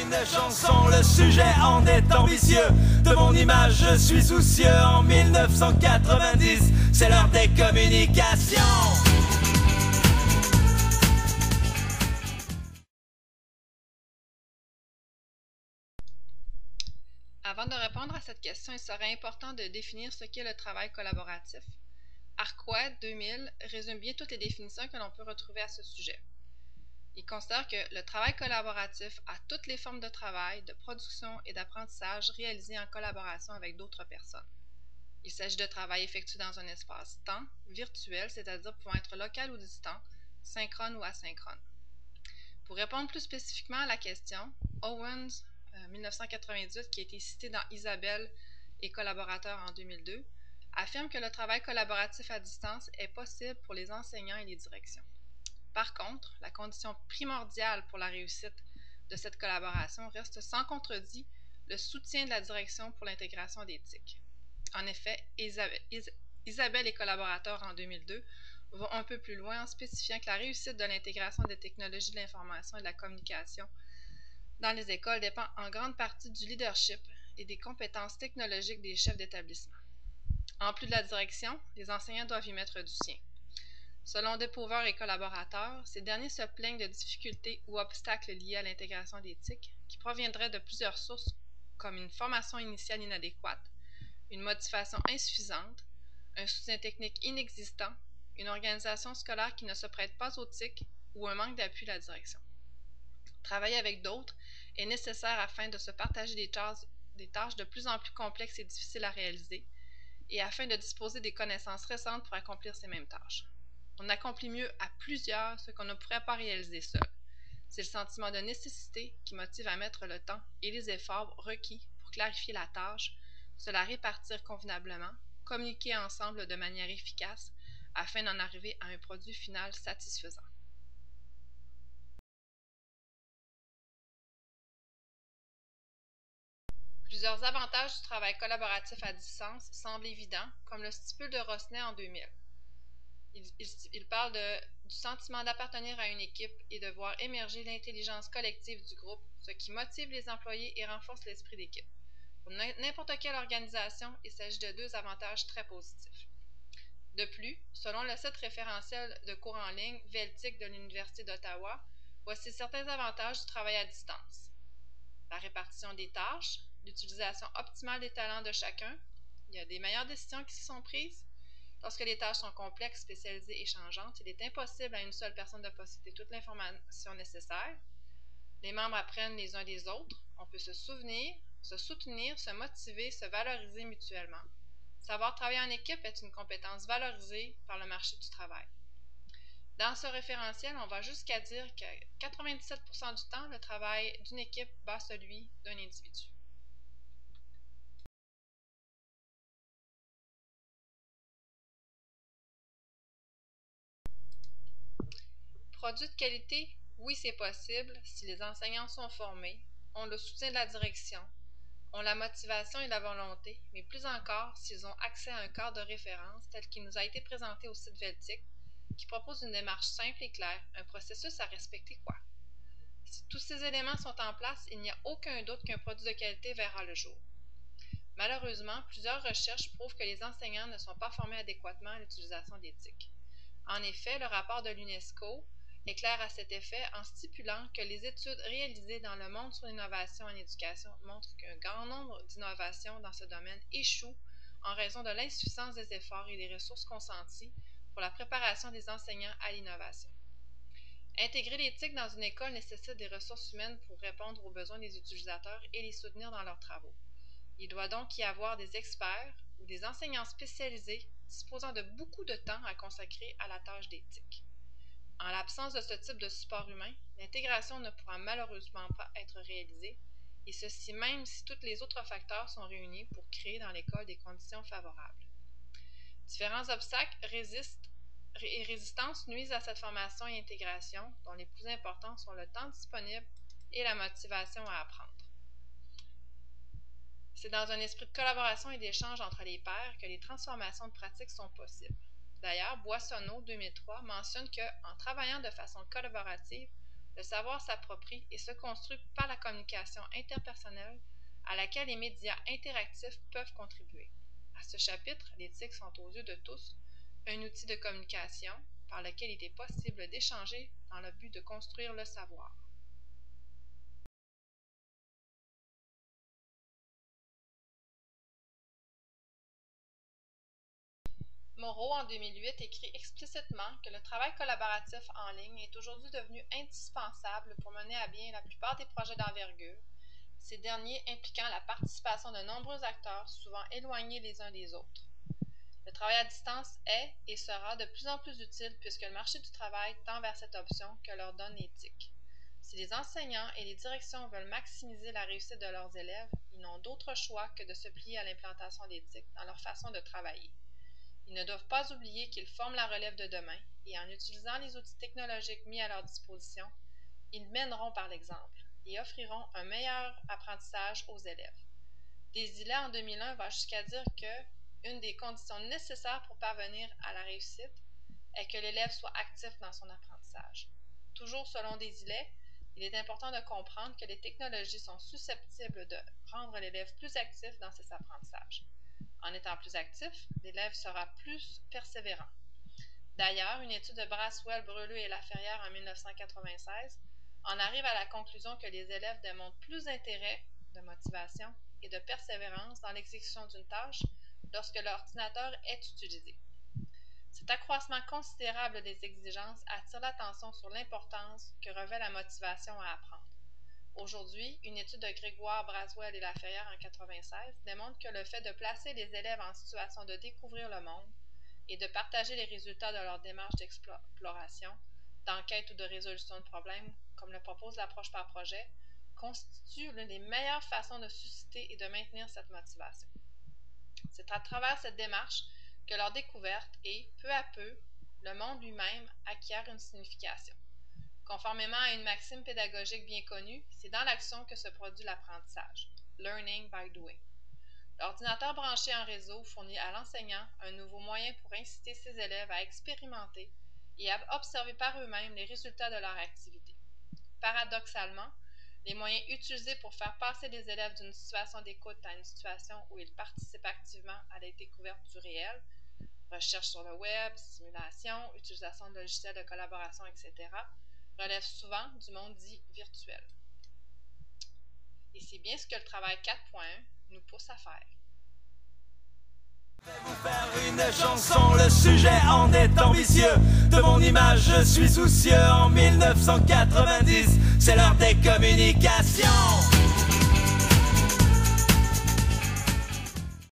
une chanson, le sujet en est ambitieux. De mon image, je suis soucieux. En 1990, c'est l'heure des communications. Avant de répondre à cette question, il serait important de définir ce qu'est le travail collaboratif. Arquois 2000 résume bien toutes les définitions que l'on peut retrouver à ce sujet. Il considère que le travail collaboratif a toutes les formes de travail, de production et d'apprentissage réalisés en collaboration avec d'autres personnes. Il s'agit de travail effectué dans un espace-temps virtuel, c'est-à-dire pouvant être local ou distant, synchrone ou asynchrone. Pour répondre plus spécifiquement à la question, Owens, 1998, qui a été cité dans Isabelle et collaborateurs en 2002, affirme que le travail collaboratif à distance est possible pour les enseignants et les directions. Par contre, la condition primordiale pour la réussite de cette collaboration reste sans contredit le soutien de la direction pour l'intégration d'éthique. En effet, Isabelle et collaborateurs en 2002 vont un peu plus loin en spécifiant que la réussite de l'intégration des technologies de l'information et de la communication dans les écoles dépend en grande partie du leadership et des compétences technologiques des chefs d'établissement. En plus de la direction, les enseignants doivent y mettre du sien. Selon Depauvre et collaborateurs, ces derniers se plaignent de difficultés ou obstacles liés à l'intégration d'éthique qui proviendraient de plusieurs sources comme une formation initiale inadéquate, une motivation insuffisante, un soutien technique inexistant, une organisation scolaire qui ne se prête pas aux TIC ou un manque d'appui de la direction. Travailler avec d'autres est nécessaire afin de se partager des tâches de plus en plus complexes et difficiles à réaliser et afin de disposer des connaissances récentes pour accomplir ces mêmes tâches. On accomplit mieux à plusieurs ce qu'on ne pourrait pas réaliser seul. C'est le sentiment de nécessité qui motive à mettre le temps et les efforts requis pour clarifier la tâche, se la répartir convenablement, communiquer ensemble de manière efficace afin d'en arriver à un produit final satisfaisant. Plusieurs avantages du travail collaboratif à distance semblent évidents, comme le stipule de Rosnet en 2000. Il parle du sentiment d'appartenir à une équipe et de voir émerger l'intelligence collective du groupe, ce qui motive les employés et renforce l'esprit d'équipe. Pour n'importe quelle organisation, il s'agit de deux avantages très positifs. De plus, selon le site référentiel de cours en ligne Veltic de l'Université d'Ottawa, voici certains avantages du travail à distance. La répartition des tâches, l'utilisation optimale des talents de chacun, il y a des meilleures décisions qui sont prises. Lorsque les tâches sont complexes, spécialisées et changeantes, il est impossible à une seule personne de posséder toute l'information nécessaire. Les membres apprennent les uns des autres. On peut se soutenir, se motiver, se valoriser mutuellement. Savoir travailler en équipe est une compétence valorisée par le marché du travail. Dans ce référentiel, on va jusqu'à dire que 97% du temps, le travail d'une équipe bat celui d'un individu. Produit de qualité, oui, c'est possible si les enseignants sont formés, ont le soutien de la direction, ont la motivation et la volonté, mais plus encore s'ils ont accès à un cadre de référence tel qu'il nous a été présenté au site Veltic, qui propose une démarche simple et claire, un processus à respecter quoi. Si tous ces éléments sont en place, il n'y a aucun doute qu'un produit de qualité verra le jour. Malheureusement, plusieurs recherches prouvent que les enseignants ne sont pas formés adéquatement à l'utilisation d'éthique. En effet, le rapport de l'UNESCO est clair à cet effet en stipulant que les études réalisées dans le monde sur l'innovation en éducation montrent qu'un grand nombre d'innovations dans ce domaine échouent en raison de l'insuffisance des efforts et des ressources consenties pour la préparation des enseignants à l'innovation. Intégrer l'éthique dans une école nécessite des ressources humaines pour répondre aux besoins des utilisateurs et les soutenir dans leurs travaux. Il doit donc y avoir des experts ou des enseignants spécialisés disposant de beaucoup de temps à consacrer à la tâche d'éthique. En l'absence de ce type de support humain, l'intégration ne pourra malheureusement pas être réalisée, et ceci même si tous les autres facteurs sont réunis pour créer dans l'école des conditions favorables. Différents obstacles et résistances nuisent à cette formation et intégration, dont les plus importants sont le temps disponible et la motivation à apprendre. C'est dans un esprit de collaboration et d'échange entre les pairs que les transformations de pratique sont possibles. D'ailleurs, Boissonneau, 2003, mentionne qu'en travaillant de façon collaborative, Le savoir s'approprie et se construit par la communication interpersonnelle à laquelle les médias interactifs peuvent contribuer. À ce chapitre, les TIC sont aux yeux de tous un outil de communication par lequel il est possible d'échanger dans le but de construire le savoir. Moreau, en 2008, écrit explicitement que le travail collaboratif en ligne est aujourd'hui devenu indispensable pour mener à bien la plupart des projets d'envergure, ces derniers impliquant la participation de nombreux acteurs souvent éloignés les uns des autres. Le travail à distance est et sera de plus en plus utile puisque le marché du travail tend vers cette option que leur donne les TIC. Si les enseignants et les directions veulent maximiser la réussite de leurs élèves, ils n'ont d'autre choix que de se plier à l'implantation des TIC dans leur façon de travailler. Ils ne doivent pas oublier qu'ils forment la relève de demain et en utilisant les outils technologiques mis à leur disposition, ils mèneront par l'exemple et offriront un meilleur apprentissage aux élèves. Desilets en 2001 va jusqu'à dire que une des conditions nécessaires pour parvenir à la réussite est que l'élève soit actif dans son apprentissage. Toujours selon Desilets, il est important de comprendre que les technologies sont susceptibles de rendre l'élève plus actif dans ses apprentissages. En étant plus actif, l'élève sera plus persévérant. D'ailleurs, une étude de Braswell, Breleux et Laferrière en 1996 en arrive à la conclusion que les élèves démontrent plus d'intérêt, de motivation et de persévérance dans l'exécution d'une tâche lorsque l'ordinateur est utilisé. Cet accroissement considérable des exigences attire l'attention sur l'importance que revêt la motivation à apprendre. Aujourd'hui, une étude de Grégoire, Braswell et Laferrière en 1996 démontre que le fait de placer les élèves en situation de découvrir le monde et de partager les résultats de leur démarche d'exploration, d'enquête ou de résolution de problèmes, comme le propose l'approche par projet, constitue l'une des meilleures façons de susciter et de maintenir cette motivation. C'est à travers cette démarche que leur découverte et, peu à peu, le monde lui-même acquiert une signification. Conformément à une maxime pédagogique bien connue, c'est dans l'action que se produit l'apprentissage, learning by doing. L'ordinateur branché en réseau fournit à l'enseignant un nouveau moyen pour inciter ses élèves à expérimenter et à observer par eux-mêmes les résultats de leur activité. Paradoxalement, les moyens utilisés pour faire passer les élèves d'une situation d'écoute à une situation où ils participent activement à la découverte du réel, recherche sur le web, simulation, utilisation de logiciels de collaboration, etc., relèvent souvent du monde dit virtuel. Et c'est bien ce que le travail 4.1 nous pousse à faire. Je vais vous faire une chanson, le sujet en est ambitieux. De mon image, je suis soucieux. En 1990, c'est l'heure des communications.